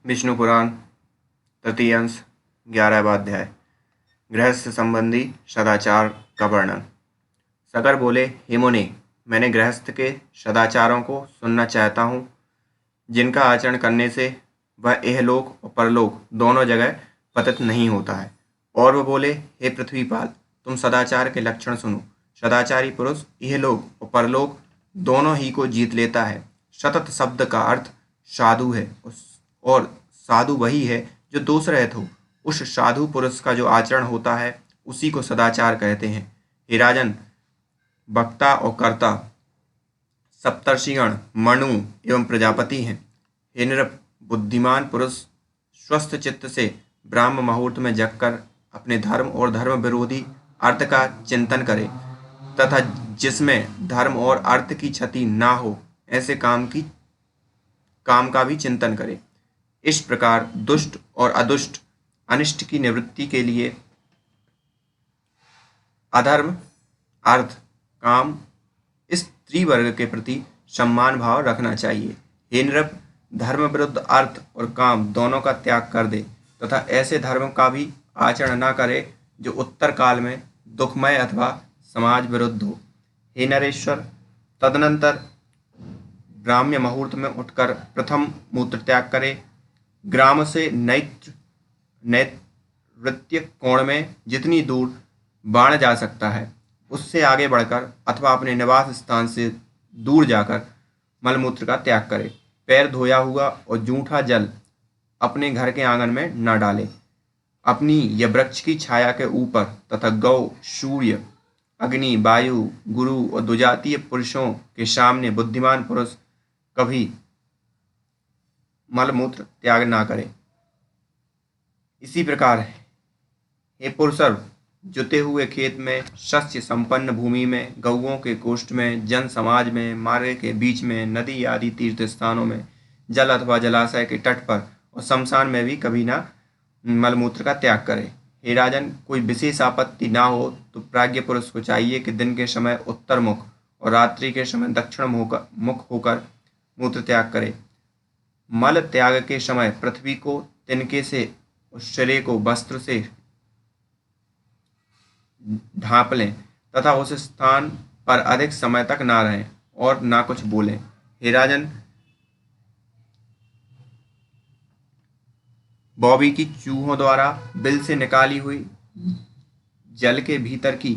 विष्णु पुराण तृतीय अंश 11वां अध्याय गृहस्थ संबंधी सदाचार का वर्णन। सगर बोले, हे मुनि, मैंने गृहस्थ के सदाचारों को सुनना चाहता हूँ, जिनका आचरण करने से वह इहलोक और परलोक दोनों जगह पतित नहीं होता है। और वह बोले, हे पृथ्वीपाल, तुम सदाचार के लक्षण सुनो। सदाचारी पुरुष इहलोक और परलोक दोनों ही को जीत लेता है। सतत शब्द का अर्थ साधु है और साधु वही है जो दोष रहित हो। उस साधु पुरुष का जो आचरण होता है उसी को सदाचार कहते हैं। हे राजन, वक्ता और कर्ता सप्तर्षिगण, मनु एवं प्रजापति हैं। हे नृप, बुद्धिमान पुरुष स्वस्थ चित्त से ब्राह्म मुहूर्त में जगकर अपने धर्म और धर्म विरोधी अर्थ का चिंतन करे तथा जिसमें धर्म और अर्थ की क्षति ना हो ऐसे काम का भी चिंतन करे। इस प्रकार दुष्ट और अदुष्ट अनिष्ट की निवृत्ति के लिए अधर्म, अर्थ, काम इस त्रिवर्ग के प्रति सम्मान भाव रखना चाहिए। हे नृप, धर्म विरुद्ध अर्थ और काम दोनों का त्याग कर दे तथा ऐसे धर्म का भी आचरण न करे जो उत्तर काल में दुखमय अथवा समाज विरुद्ध हो। हे नरेश्वर, तदनंतर ब्राह्म्य मुहूर्त में उठकर प्रथम मूत्र त्याग करे। ग्राम से नैऋत्य कोण में जितनी दूर बाण जा सकता है उससे आगे बढ़कर अथवा अपने निवास स्थान से दूर जाकर मलमूत्र का त्याग करे। पैर धोया हुआ और जूठा जल अपने घर के आंगन में न डाले। अपनी या वृक्ष की छाया के ऊपर तथा गौ, सूर्य, अग्नि, वायु, गुरु और दुजातीय पुरुषों के सामने बुद्धिमान पुरुष कभी मलमूत्र त्याग ना करे। इसी प्रकार हे पुरुषर्व, जुते हुए खेत में, शस्य संपन्न भूमि में, गौओं के कोष्ठ में, जन समाज में, मार्ग के बीच में, नदी आदि तीर्थ स्थानों में, जल अथवा जलाशय के तट पर और शमशान में भी कभी ना मलमूत्र का त्याग करे। हे राजन, कोई विशेष आपत्ति ना हो तो प्राज्ञ पुरुष को चाहिए कि दिन के समय उत्तर मुख और रात्रि के समय दक्षिण मुख होकर मूत्र त्याग करे। मल त्याग के समय पृथ्वी को तिनके से और शरीर को वस्त्र से ढांप लें तथा उस स्थान पर अधिक समय तक ना रहें और ना कुछ बोलें। हे राजन, बॉबी की चूहों द्वारा बिल से निकाली हुई, जल के भीतर की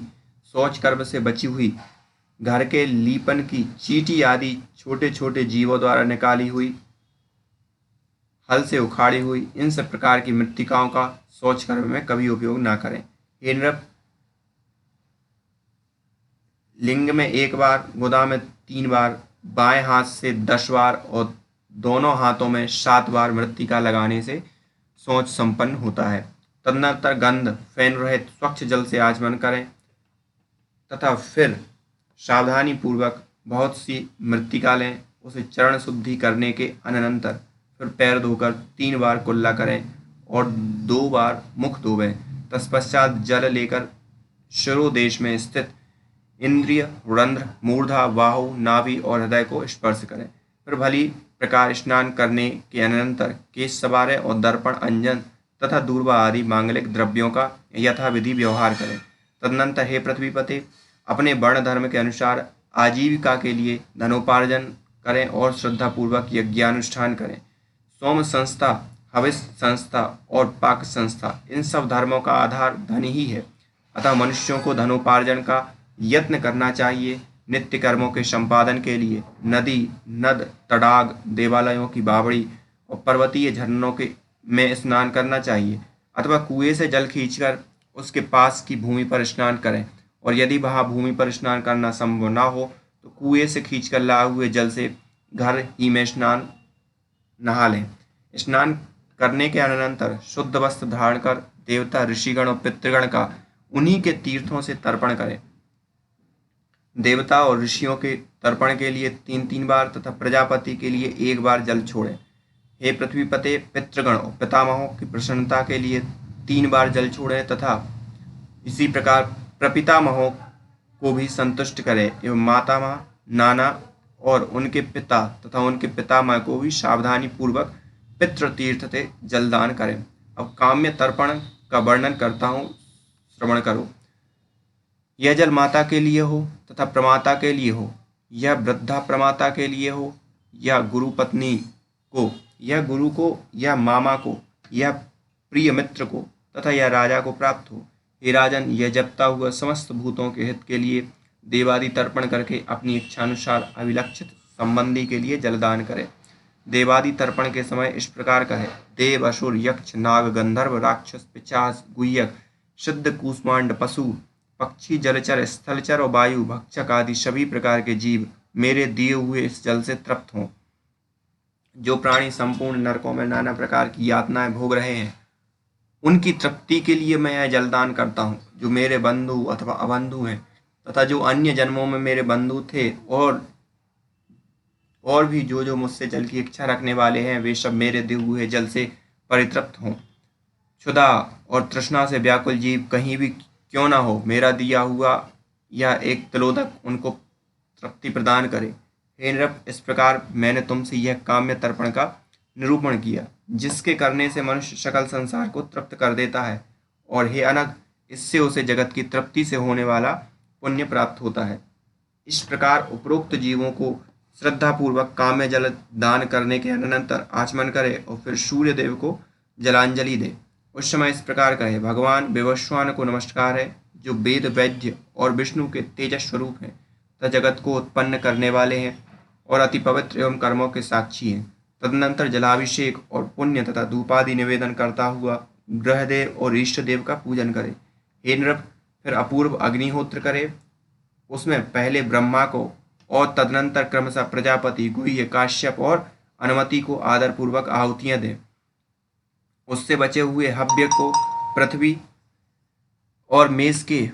शौच कर्म से बची हुई, घर के लीपन की चींटी आदि छोटे छोटे जीवों द्वारा निकाली हुई, हल से उखाड़ी हुई इन सब प्रकार की मृत्तिकाओं का शौच कर्म में कभी उपयोग ना करें। हे नृप, लिंग में 1 बार, गुदा में 3 बार, बाएं हाथ से 10 बार और दोनों हाथों में 7 बार मृत्तिका लगाने से शौच संपन्न होता है। तदनंतर गंध फैन रहित स्वच्छ जल से आचमन करें तथा फिर सावधानी पूर्वक बहुत सी मृत्तिका लें। उसे चरण शुद्धि करने के अनंतर फिर पैर धोकर 3 बार कुल्ला करें और 2 बार मुख धोवें। तत्पश्चात जल लेकर शिरोदेश में स्थित इंद्रिय, रंध्र, मूर्धा, बाहु, नाभि और हृदय को स्पर्श करें। फिर भली प्रकार स्नान करने के अनंतर केश सवारें और दर्पण, अंजन तथा दूर्वा आदि मांगलिक द्रव्यों का यथाविधि व्यवहार करें। तदनंतर हे पृथ्वीपते, अपने वर्ण धर्म के अनुसार आजीविका के लिए धनोपार्जन करें और श्रद्धापूर्वक यज्ञानुष्ठान करें। सोम संस्था, हविष संस्था और पाक संस्था इन सब धर्मों का आधार धन ही है। अतः मनुष्यों को धनोपार्जन का यत्न करना चाहिए। नित्य कर्मों के संपादन के लिए नदी, नद, तडाग, देवालयों की बावड़ी और पर्वतीय झरनों के में स्नान करना चाहिए अथवा कुएं से जल खींचकर उसके पास की भूमि पर स्नान करें। और यदि वहां भूमि पर स्नान करना संभव ना हो तो कुएं से खींचकर लाए हुए जल से घर ही में नहा लें। स्नान करने के अनंतर शुद्ध वस्त्र धारण कर देवता, ऋषिगण और पितृगण का उन्हीं के तीर्थों से तर्पण करें। देवता और ऋषियों के तर्पण के लिए 3-3 बार तथा प्रजापति के लिए 1 बार जल छोड़ें। हे पृथ्वीपते, पितृगण और पितामहों की प्रसन्नता के लिए 3 बार जल छोड़ें तथा इसी प्रकार प्रपितामहों को भी संतुष्ट करें एवं मातामह, नाना और उनके पिता तथा उनके पितामह को भी सावधानी पूर्वक पितृतीर्थ से जलदान करें। अब काम्य तर्पण का वर्णन करता हूँ, श्रवण करो। यह जल माता के लिए हो तथा प्रमाता के लिए हो, यह वृद्धा प्रमाता के लिए हो, यह गुरु पत्नी को, यह गुरु को, यह मामा को, यह प्रिय मित्र को तथा यह राजा को प्राप्त हो। हे राजन, यह जपता हुआ समस्त भूतों के हित के लिए देवादि तर्पण करके अपनी इच्छानुसार अभिलक्षित संबंधी के लिए जलदान करे। देवादि तर्पण के समय इस प्रकार कहे। देव, असुर, यक्ष, नाग, गंधर्व, राक्षस, पिशाच, गुह्यक, सिद्ध, कूष्मांड, पशु, पक्षी, जलचर, स्थलचर और वायु, भक्षक आदि सभी प्रकार के जीव मेरे दिए हुए इस जल से तृप्त हों। जो प्राणी संपूर्ण नरकों में नाना प्रकार की यातनाएं भोग रहे हैं, उनकी तृप्ति के लिए मैं यह जलदान करता हूँ। जो मेरे बंधु अथवा अबंधु हैं तथा जो अन्य जन्मों में मेरे बंधु थे और भी जो मुझसे जल की इच्छा रखने वाले हैं, वे सब मेरे दिए हुए जल से परितृप्त हों। क्षुधा और तृष्णा से व्याकुल जीव कहीं भी क्यों ना हो, मेरा दिया हुआ यह एक तिलोदक उनको तृप्ति प्रदान करे। हे नृप, इस प्रकार मैंने तुमसे यह काम्य तर्पण का निरूपण किया, जिसके करने से मनुष्य सकल संसार को तृप्त कर देता है, और हे अनग, इससे उसे जगत की तृप्ति से होने वाला पुण्य प्राप्त होता है। इस प्रकार उपरोक्त जीवों को श्रद्धापूर्वक काम्य जल दान करने के अनंतर आचमन करे और फिर सूर्य देव को जलांजलि दे। उस समय इस प्रकार कहे। भगवान विवस्वान को नमस्कार है, जो वेद, वैद्य और विष्णु के तेजस स्वरूप हैं तथा जगत को उत्पन्न करने वाले हैं और अति पवित्र एवं कर्मों के साक्षी हैं। तदनंतर जलाभिषेक और पुण्य तथा धूपादि निवेदन करता हुआ ग्रहदेव और इष्ट देव का पूजन करे। हे नृप, फिर अपूर्व अग्निहोत्र करे। उसमें पहले ब्रह्मा को और तदनंतर क्रमशः प्रजापति, गुह्य, काश्यप और अनुमति को आदरपूर्वक आहुतियां दें। उससे बचे हुए हव्य को पृथ्वी और मेष के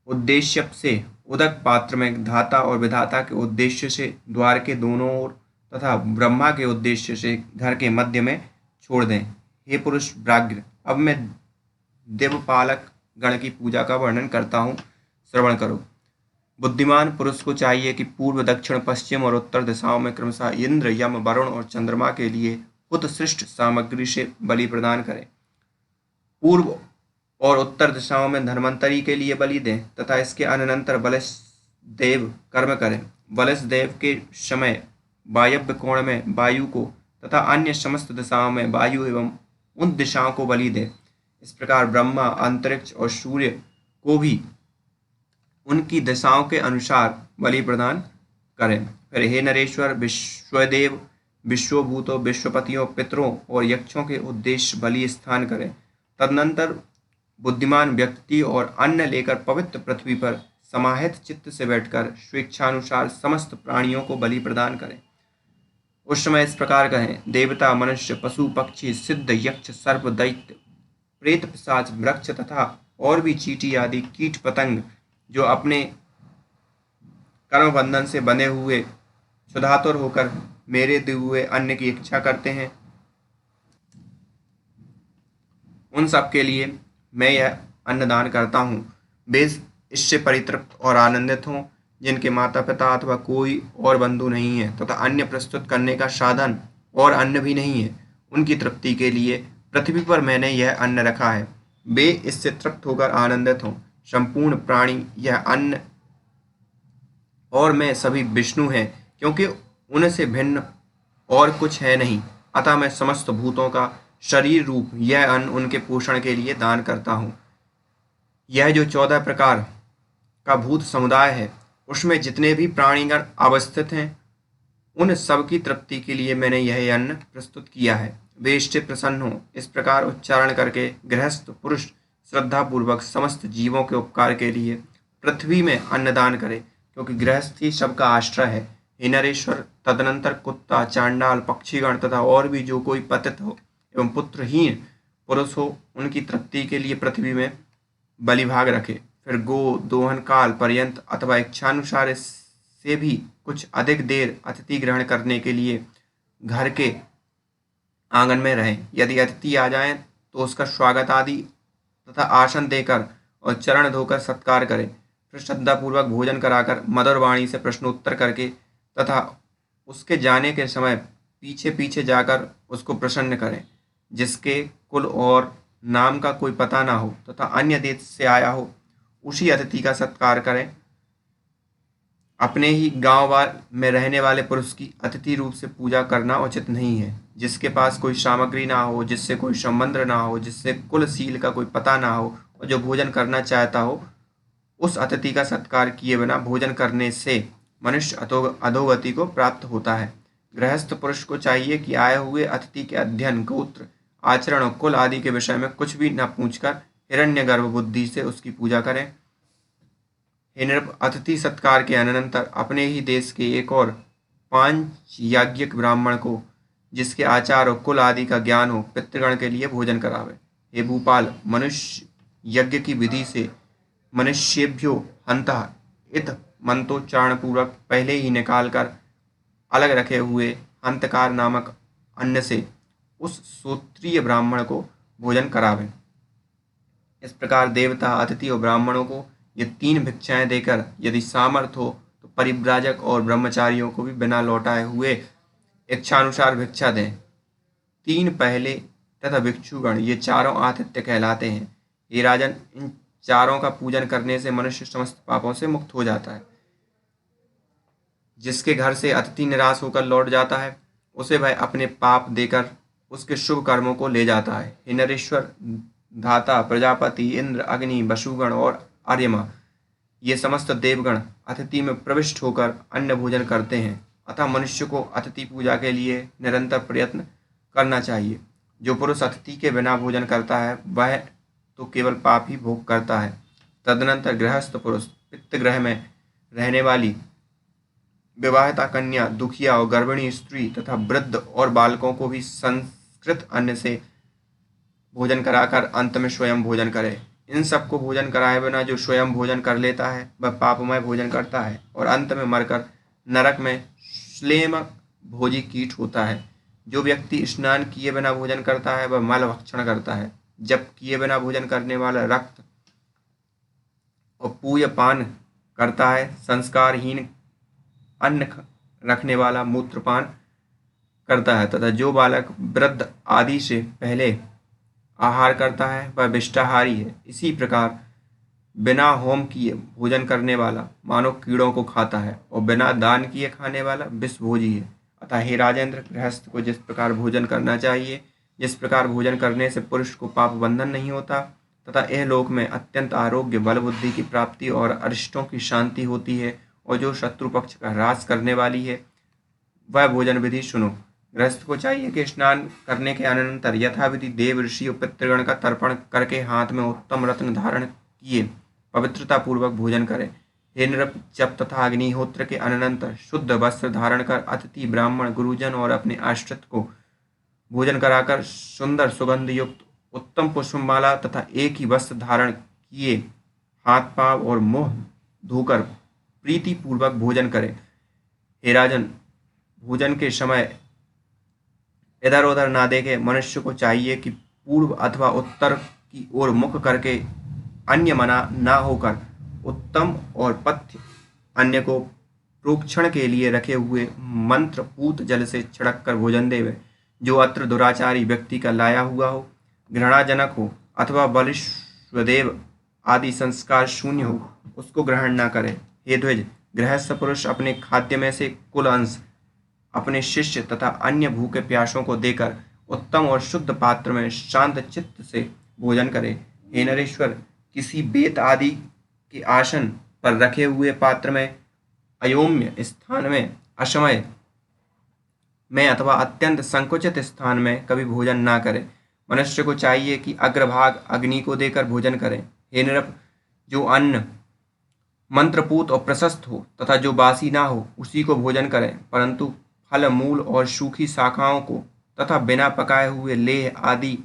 उद्देश्य से उदक पात्र में धाता और विधाता के उद्देश्य से द्वार के दोनों ओर तथा ब्रह्मा के उद्देश्य से घर के मध्य में छोड़ दें। हे पुरुष व्राघ्र, अब मैं देवपालक गण की पूजा का वर्णन करता हूँ, श्रवण करो। बुद्धिमान पुरुष को चाहिए कि पूर्व, दक्षिण, पश्चिम और उत्तर दिशाओं में क्रमशः इंद्र, यम, वरुण और चंद्रमा के लिए उत्सृष्ट सामग्री से बलि प्रदान करें। पूर्व और उत्तर दिशाओं में धन्वंतरी के लिए बलि दें तथा इसके अनंतर बलिष देव कर्म करें। बलिष देव के समय वायव्य कोण में वायु को तथा अन्य समस्त दिशाओं में वायु एवं उन दिशाओं को बलि दें। इस प्रकार ब्रह्मा, अंतरिक्ष और सूर्य को भी उनकी दिशाओं के अनुसार बलि प्रदान करें। फिर हे नरेश्वर, विश्वदेव, विश्वभूतों, विश्वपतियों, पितरों और यक्षों के उद्देश्य बलि स्थान करें। तदनंतर बुद्धिमान व्यक्ति और अन्न लेकर पवित्र पृथ्वी पर समाहित चित्त से बैठकर स्वेच्छानुसार समस्त प्राणियों को बलि प्रदान करें। उस समय इस प्रकार कहें। देवता, मनुष्य, पशु, पक्षी, सिद्ध, यक्ष, सर्प, दैत्य, प्रेत, पिशाच, वृक्ष तथा और भी चींटी आदि कीट पतंग जो अपने कर्म बंधन से बने हुए क्षुधातुर होकर मेरे दिए हुए अन्न की इच्छा करते हैं, उन सब के लिए मैं यह अन्नदान करता हूँ। वे इससे परितृप्त और आनंदित हों जिनके माता पिता अथवा कोई और बंधु नहीं है तथा अन्य प्रस्तुत करने का साधन और अन्न भी नहीं है। उनकी तृप्ति के लिए पृथ्वी पर मैंने यह अन्न रखा है। वे इससे तृप्त होकर आनंदित हों। संपूर्ण प्राणी यह अन्न और मैं सभी विष्णु हैं, क्योंकि उनसे भिन्न और कुछ है नहीं। अतः मैं समस्त भूतों का शरीर रूप यह अन्न उनके पोषण के लिए दान करता हूँ। यह जो 14 प्रकार का भूत समुदाय है, उसमें जितने भी प्राणीगण अवस्थित हैं, उन सब की तृप्ति के लिए मैंने यह अन्न प्रस्तुत किया है। वे इससे प्रसन्न हो। इस प्रकार उच्चारण करके गृहस्थ पुरुष श्रद्धापूर्वक समस्त जीवों के उपकार के लिए पृथ्वी में अन्नदान करे, क्योंकि गृहस्थ ही सबका आश्रय है। हे नरेश्वर, तदनंतर कुत्ता, चांडाल, पक्षीगण तथा और भी जो कोई पतित हो एवं पुत्रहीन पुरुष हो, उनकी तृप्ति के लिए पृथ्वी में बलिभाग रखे। फिर गो दोहन काल पर्यंत अथवा इच्छानुसार से भी कुछ अधिक देर अतिथि ग्रहण करने के लिए घर के आंगन में रहें। यदि अतिथि आ जाएं तो उसका स्वागत आदि तथा आसन देकर और चरण धोकर सत्कार करें। फिर श्रद्धापूर्वक भोजन कराकर मधुर वाणी से प्रश्नोत्तर करके तथा उसके जाने के समय पीछे पीछे जाकर उसको प्रसन्न करें। जिसके कुल और नाम का कोई पता ना हो तथा अन्य देश से आया हो, उसी अतिथि का सत्कार करें। अपने ही गांव में रहने वाले पुरुष की अतिथि रूप से पूजा करना उचित नहीं है। जिसके पास कोई सामग्री ना हो, जिससे कोई संबंध ना हो, जिससे कुलशील का कोई पता ना हो और जो भोजन करना चाहता हो, उस अतिथि का सत्कार किए बिना भोजन करने से मनुष्य अधोगति को प्राप्त होता है। गृहस्थ पुरुष को चाहिए कि आए हुए अतिथि के अध्ययन, गोत्र, आचरण और कुल आदि के विषय में कुछ भी न पूछकर हिरण्यगर्भ बुद्धि से उसकी पूजा करें। हे नृप, अतिथि सत्कार के अनंतर अपने ही देश के एक और 5 याज्ञिक ब्राह्मण को, जिसके आचार और कुल आदि का ज्ञान हो, पितृगण के लिए भोजन करावे। हे भूपाल, मनुष्य यज्ञ की विधि से मनुष्येभ्यो हंतः इत मंत्रोच्चारण पूर्वक पहले ही निकाल कर अलग रखे हुए हंतकार नामक अन्न से उस श्रोत्रिय ब्राह्मण को भोजन करावे। इस प्रकार देवता, अतिथि और ब्राह्मणों को ये 3 भिक्षाएं देकर यदि सामर्थ्य हो तो परिव्राजक और ब्रह्मचारियों को भी बिना लौटाए हुए इच्छानुसार भिक्षा दें। 3 पहले तथा भिक्षुगण, ये चारों आतिथ्य कहलाते हैं। हे राजन, इन चारों का पूजन करने से मनुष्य समस्त पापों से मुक्त हो जाता है। जिसके घर से अतिथि निराश होकर लौट जाता है, उसे वह अपने पाप देकर उसके शुभ कर्मों को ले जाता है। हे नरेश्वर, धाता, प्रजापति, इंद्र, अग्नि, वसुगण और आर्यमा, ये समस्त देवगण अतिथि में प्रविष्ट होकर अन्न भोजन करते हैं। अतः मनुष्य को अतिथि पूजा के लिए निरंतर प्रयत्न करना चाहिए। जो पुरुष अतिथि के बिना भोजन करता है, वह तो केवल पाप ही भोग करता है। तदनंतर गृहस्थ पुरुष पितृगृह में रहने वाली विवाहिता कन्या, दुखिया और गर्भिणी स्त्री तथा वृद्ध और बालकों को भी संस्कृत अन्न से भोजन कराकर अंत में स्वयं भोजन करे। इन सबको भोजन कराए बिना जो स्वयं भोजन कर लेता है, वह पापमय भोजन करता है और अंत में मरकर नरक में श्लेम भोजी कीट होता है। जो व्यक्ति स्नान किए बिना भोजन करता है, वह मल भक्षण करता है। जब किए बिना भोजन करने वाला रक्त और पूय पान करता है, संस्कारहीन अन्न रखने वाला मूत्रपान करता है तथा जो बालक वृद्ध आदि से पहले आहार करता है, वह विष्टाहारी है। इसी प्रकार बिना होम किए भोजन करने वाला मानो कीड़ों को खाता है और बिना दान किए खाने वाला विषभोजी है। अतः हे राजेंद्र, गृहस्थ को जिस प्रकार भोजन करना चाहिए, जिस प्रकार भोजन करने से पुरुष को पाप बंधन नहीं होता तथा यह लोक में अत्यंत आरोग्य, बल, बुद्धि की प्राप्ति और अरिष्टों की शांति होती है और जो शत्रु पक्ष का ह्रास करने वाली है, वह भोजन विधि सुनो। गृहस्थ को चाहिए कि स्नान करने के अनंतर यथाविधि देव, ऋषि और पितृगण का तर्पण करके हाथ में उत्तम रत्न धारण किए पवित्रता पूर्वक भोजन करें। हे नृप, जप तथा अग्निहोत्र के अनंतर शुद्ध वस्त्र धारण कर अतिथि, ब्राह्मण, गुरुजन और अपने आश्रित को भोजन कराकर सुंदर सुगंध युक्त उत्तम पुष्पमाला तथा एक ही वस्त्र धारण किए हाथ, पांव और मुंह धोकर प्रीति पूर्वक भोजन करें। हे राजन, भोजन के समय इधर उधर ना देखे। मनुष्य को चाहिए कि पूर्व अथवा उत्तर की ओर मुख करके अन्य मना ना होकर उत्तम और पथ्य अन्य को प्रोक्षण के लिए रखे हुए मंत्र पूत जल से छिड़क कर भोजन देवे। जो अत्र दुराचारी व्यक्ति का लाया हुआ हो, घृणाजनक हो अथवा बलिष्वदेव आदि संस्कार शून्य हो, उसको ग्रहण न करे। हे द्विज, गृहस्थ पुरुष अपने खाद्य में से कुल अंश अपने शिष्य तथा अन्य भूखे प्यासों को देकर उत्तम और शुद्ध पात्र में शांत चित्त से भोजन करे। हे नरेश्वर, किसी बेत आदि के आसन पर रखे हुए पात्र में, अयोम्य स्थान में, असमय में अथवा अत्यंत संकुचित स्थान में कभी भोजन ना करे। मनुष्य को चाहिए कि अग्रभाग अग्नि को देकर भोजन करें। हे नृप, जो अन्न मंत्रपूत और प्रशस्त हो तथा जो बासी ना हो, उसी को भोजन करें, परंतु फल, मूल और सूखी शाखाओं को तथा बिना पकाए हुए लेह आदि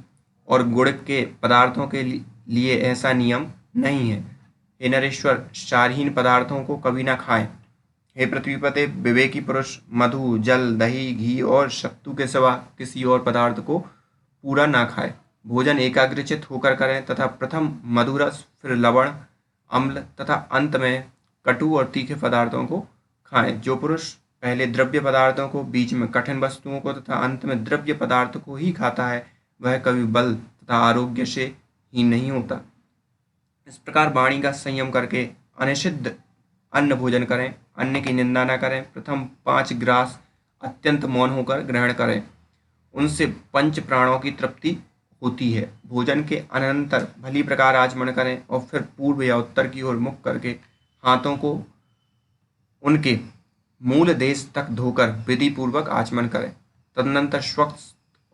और गुड़ के पदार्थों के लिए ऐसा नियम नहीं है। हे नरेश्वर, सारहीन पदार्थों को कभी ना खाएं। हे पृथ्वीपते, विवेकी पुरुष मधु, जल, दही, घी और सत्तू के सिवा किसी और पदार्थ को पूरा ना खाए। भोजन एकाग्रचित होकर करें तथा प्रथम मधुरस, फिर लवण, अम्ल तथा अंत में कटु और तीखे पदार्थों को खाएं। जो पुरुष पहले द्रव्य पदार्थों को, बीच में कठिन वस्तुओं को तथा अंत में द्रव्य पदार्थ को ही खाता है, वह कभी बल तथा आरोग्य से हीन नहीं होता। इस प्रकार वाणी का संयम करके अनिषिद्ध अन्न भोजन करें, अन्न की निंदा न करें, प्रथम 5 ग्रास अत्यंत मौन होकर ग्रहण करें, उनसे पंच प्राणों की तृप्ति होती है। भोजन के अनंतर भली प्रकार आचमन करें और फिर पूर्व या उत्तर की ओर मुख करके हाथों को उनके मूल देश तक धोकर विधि पूर्वक आचमन करें। तदनंतर स्वच्छ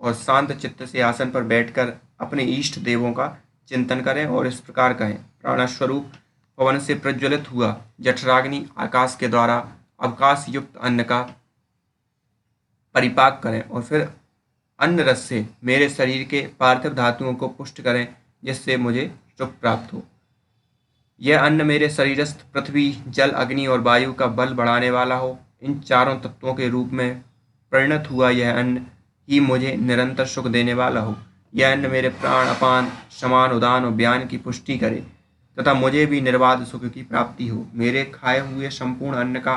और शांत चित्त से आसन पर बैठकर अपने इष्ट देवों का चिंतन करें और इस प्रकार कहें, प्राणस्वरूप पवन से प्रज्वलित हुआ जठराग्नि आकाश के द्वारा अवकाश युक्त अन्न का परिपाक करें और फिर अन्न रस से मेरे शरीर के पार्थिव धातुओं को पुष्ट करें, जिससे मुझे सुख प्राप्त हो। यह अन्न मेरे शरीरस्थ पृथ्वी, जल, अग्नि और वायु का बल बढ़ाने वाला हो। इन चारों तत्वों के रूप में परिणत हुआ यह अन्न ही मुझे निरंतर सुख देने वाला हो। यह अन्न मेरे प्राण, अपान, समान, उदान और ब्यान की पुष्टि करे तथा मुझे भी निर्बाध सुख की प्राप्ति हो। मेरे खाए हुए संपूर्ण अन्न का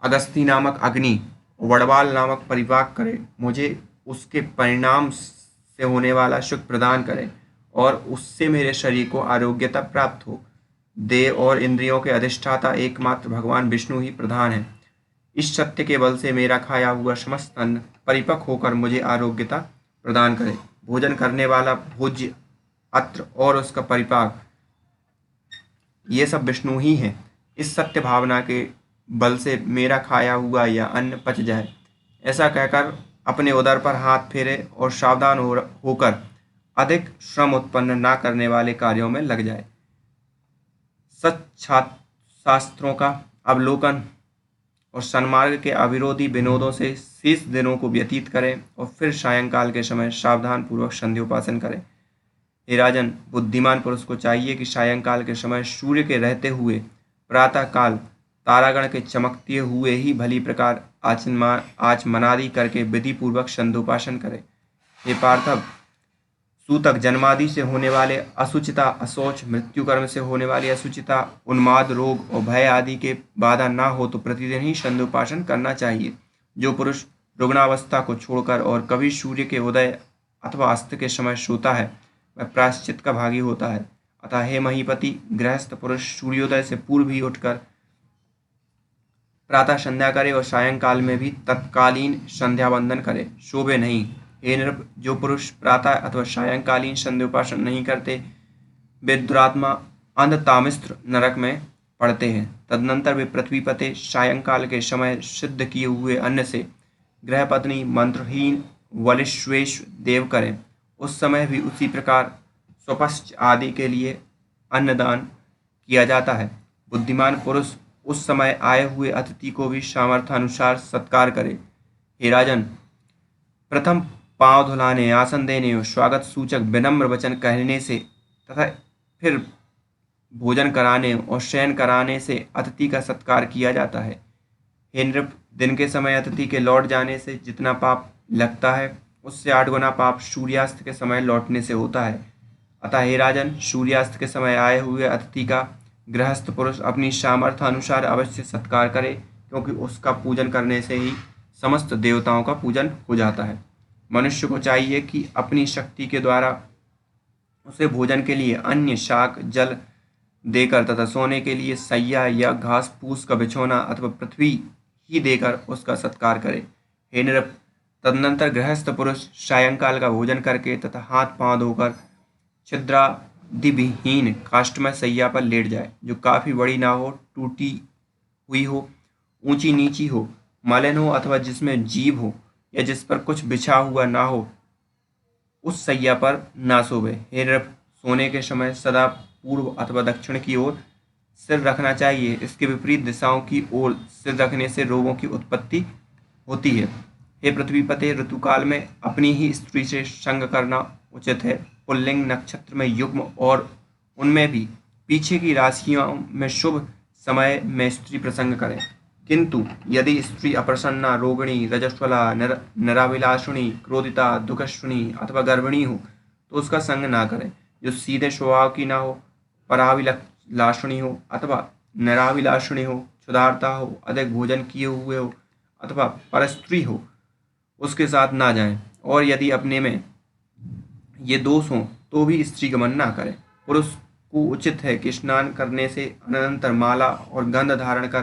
अगस्ती नामक अग्नि, वड़वाल नामक परिपाक करे, मुझे उसके परिणाम से होने वाला सुख प्रदान करे और उससे मेरे शरीर को आरोग्यता प्राप्त हो। देह और इंद्रियों के अधिष्ठाता एकमात्र भगवान विष्णु ही प्रधान है। इस सत्य के बल से मेरा खाया हुआ समस्त अन्न परिपक्व होकर मुझे आरोग्यता प्रदान करे। भोजन करने वाला भोज्य, अत्र और उसका परिपाक, ये सब विष्णु ही हैं। इस सत्य भावना के बल से मेरा खाया हुआ यह अन्न पच जाए, ऐसा कहकर अपने उदर पर हाथ फेरे और सावधान होकर अधिक श्रम उत्पन्न न करने वाले कार्यों में लग जाए। शास्त्रों का अवलोकन और सन्मार्ग के अविरोधी विनोदों से शेष दिनों को व्यतीत करें और फिर सायंकाल के समय सावधान पूर्वक संध्योपासन करें। हे राजन, बुद्धिमान पुरुष को चाहिए कि सायंकाल के समय सूर्य के रहते हुए प्रातः काल तारागण के चमकते हुए ही भली प्रकार आचमनादि करके विधि पूर्वक संध्योपासन करे। हे पार्थव, सूतक, जन्मादि से होने वाले असुचिता, अशौच, मृत्यु कर्म से होने वाली असुचिता, उन्माद, रोग और भय आदि के बाधा ना हो तो प्रतिदिन ही संध्योपासन करना चाहिए। जो पुरुष रुग्णावस्था को छोड़कर और कभी सूर्य के उदय अथवा अस्त के समय सोता है, वह प्रायश्चित का भागी होता है। अतः हे महीपति, गृहस्थ पुरुष सूर्योदय से पूर्व ही उठकर प्रातः संध्या करे और सायंकाल में भी तत्कालीन संध्या वंदन करे, शोभे नहीं। हे नृप, जो पुरुष प्रातः अथवा सायंकालीन संध्योपासन नहीं करते, वे दुरात्मा अंधतामिस्त्र नरक में पड़ते हैं। तदनंतर वे पृथ्वी पते सायंकाल के समय सिद्ध किए हुए अन्न से गृहपत्नी मंत्रहीन वलिश्वेश देव करें। उस समय भी उसी प्रकार स्वपश्च आदि के लिए अन्नदान किया जाता है। बुद्धिमान पुरुष उस समय आए हुए अतिथि को भी सामर्थ्यानुसार सत्कार करे। हे राजन, प्रथम पांव धुलाने, आसन देने और स्वागत सूचक विनम्र वचन कहने से तथा फिर भोजन कराने और शयन कराने से अतिथि का सत्कार किया जाता है। हे नृप, दिन के समय अतिथि के लौट जाने से जितना पाप लगता है, उससे 8 गुना पाप सूर्यास्त के समय लौटने से होता है। अतः हे राजन, सूर्यास्त के समय आए हुए अतिथि का गृहस्थ पुरुष अपनी सामर्थ्य अनुसार अवश्य सत्कार करे, क्योंकि उसका पूजन करने से ही समस्त देवताओं का पूजन हो जाता है। मनुष्य को चाहिए कि अपनी शक्ति के द्वारा उसे भोजन के लिए अन्य शाक, जल देकर तथा सोने के लिए सैया या घास फूस का बिछौना अथवा पृथ्वी ही देकर उसका सत्कार करे। हे नृप, तदनंतर गृहस्थ पुरुष सायंकाल का भोजन करके तथा हाथ पांव धोकर छिद्रादिविहीन काष्ठमय सैया पर लेट जाए, जो काफी बड़ी ना हो, टूटी हुई हो, ऊंची नीची हो, मलिन हो अथवा जिसमें जीव हो या जिस पर कुछ बिछा हुआ ना हो, उस सैया पर ना सोवे। हे नृप, सोने के समय सदा पूर्व अथवा दक्षिण की ओर सिर रखना चाहिए। इसके विपरीत दिशाओं की ओर सिर रखने से रोगों की उत्पत्ति होती है। हे पृथ्वीपते, ऋतुकाल में अपनी ही स्त्री से संग करना उचित है। पुल्लिंग नक्षत्र में युग्म और उनमें भी पीछे की राशियों में शुभ समय में स्त्री प्रसंग करें, किंतु यदि स्त्री अप्रसन्ना, रोगिणी, रजस्वला, नराभिलाषिणी, क्रोधिता, दुखश्विनी अथवा गर्भिणी हो तो उसका संग ना करें। जो सीधे स्वभाव की ना हो, पराभिलाषिणी हो अथवा नराभिलाषिणी हो, क्षुधार्ता हो, अधिक भोजन किए हुए हो अथवा परस्त्री हो उसके साथ ना जाएं, और यदि अपने में ये दोष हों तो भी स्त्री गमन ना करें। पुरुष को उचित है कि स्नान करने से अनंतर माला और गंध धारण कर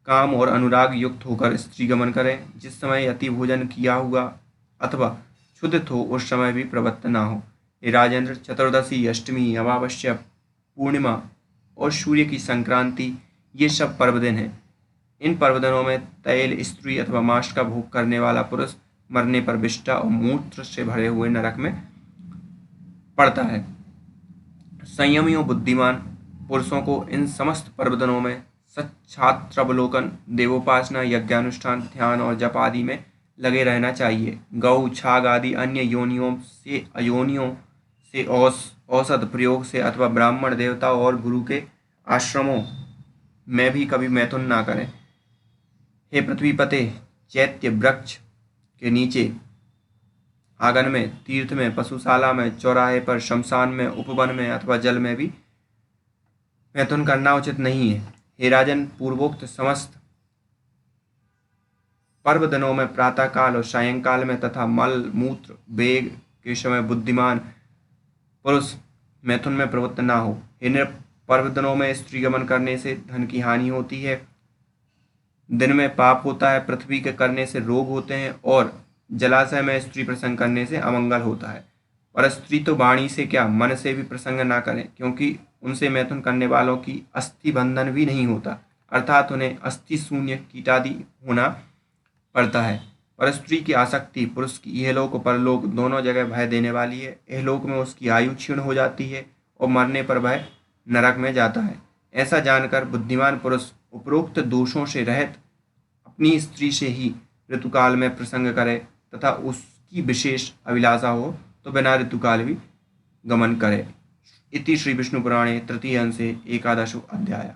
काम और अनुराग युक्त होकर स्त्री गमन करें। जिस समय अति भोजन किया हुआ अथवा क्षुधित हो उस समय भी प्रवृत्त ना हो। हे राजेंद्र, चतुर्दशी, अष्टमी, अमावस्या, पूर्णिमा और सूर्य की संक्रांति ये सब पर्व दिन हैं। इन पर्व दिनों में तैल, स्त्री अथवा मांस का भोग करने वाला पुरुष मरने पर विष्ठा और मूत्र से भरे हुए नरक में पड़ता है। संयमियों बुद्धिमान पुरुषों को इन समस्त पर्व दिनों में सच्छात्रवलोकन, देवोपासना, यज्ञानुष्ठान, ध्यान और जप आदि में लगे रहना चाहिए। गौ, छाग आदि अन्य योनियों से, अयोनियों से औषध प्रयोग से अथवा ब्राह्मण, देवता और गुरु के आश्रमों में भी कभी मैथुन ना करें। हे पृथ्वीपते, चैत्य वृक्ष के नीचे, आंगन में, तीर्थ में, पशुशाला में, चौराहे पर, शमशान में, उपवन में अथवा जल में भी मैथुन करना उचित नहीं है। हे राजन, पूर्वोक्त समस्त पर्व दिनों में प्रातः काल और सायंकाल में तथा मल मूत्र वेग के समय बुद्धिमान पुरुष मैथुन में प्रवृत्त ना हो। हे नृप, पर्व दिनों में स्त्री गमन करने से धन की हानि होती है, दिन में पाप होता है, पृथ्वी के करने से रोग होते हैं और जलाशय में स्त्री प्रसंग करने से अमंगल होता है। पर स्त्री तो वाणी से क्या मन से भी प्रसंग ना करें, क्योंकि उनसे मैथुन करने वालों की अस्थि बंधन भी नहीं होता, अर्थात उन्हें अस्थि शून्य कीटादि होना पड़ता है। पर स्त्री की आसक्ति पुरुष की इहलोक और परलोक दोनों जगह भय देने वाली है। इहलोक में उसकी आयु क्षीण हो जाती है और मरने पर वह नरक में जाता है। ऐसा जानकर बुद्धिमान पुरुष उपरोक्त दोषों से रहित अपनी स्त्री से ही ऋतुकाल में प्रसंग करे तथा उसकी विशेष अभिलाषा हो तो बिना ऋतुकाल भी गमन करे। इति श्री विष्णु पुराणे तृतीय अंशे एकादशो अध्याय।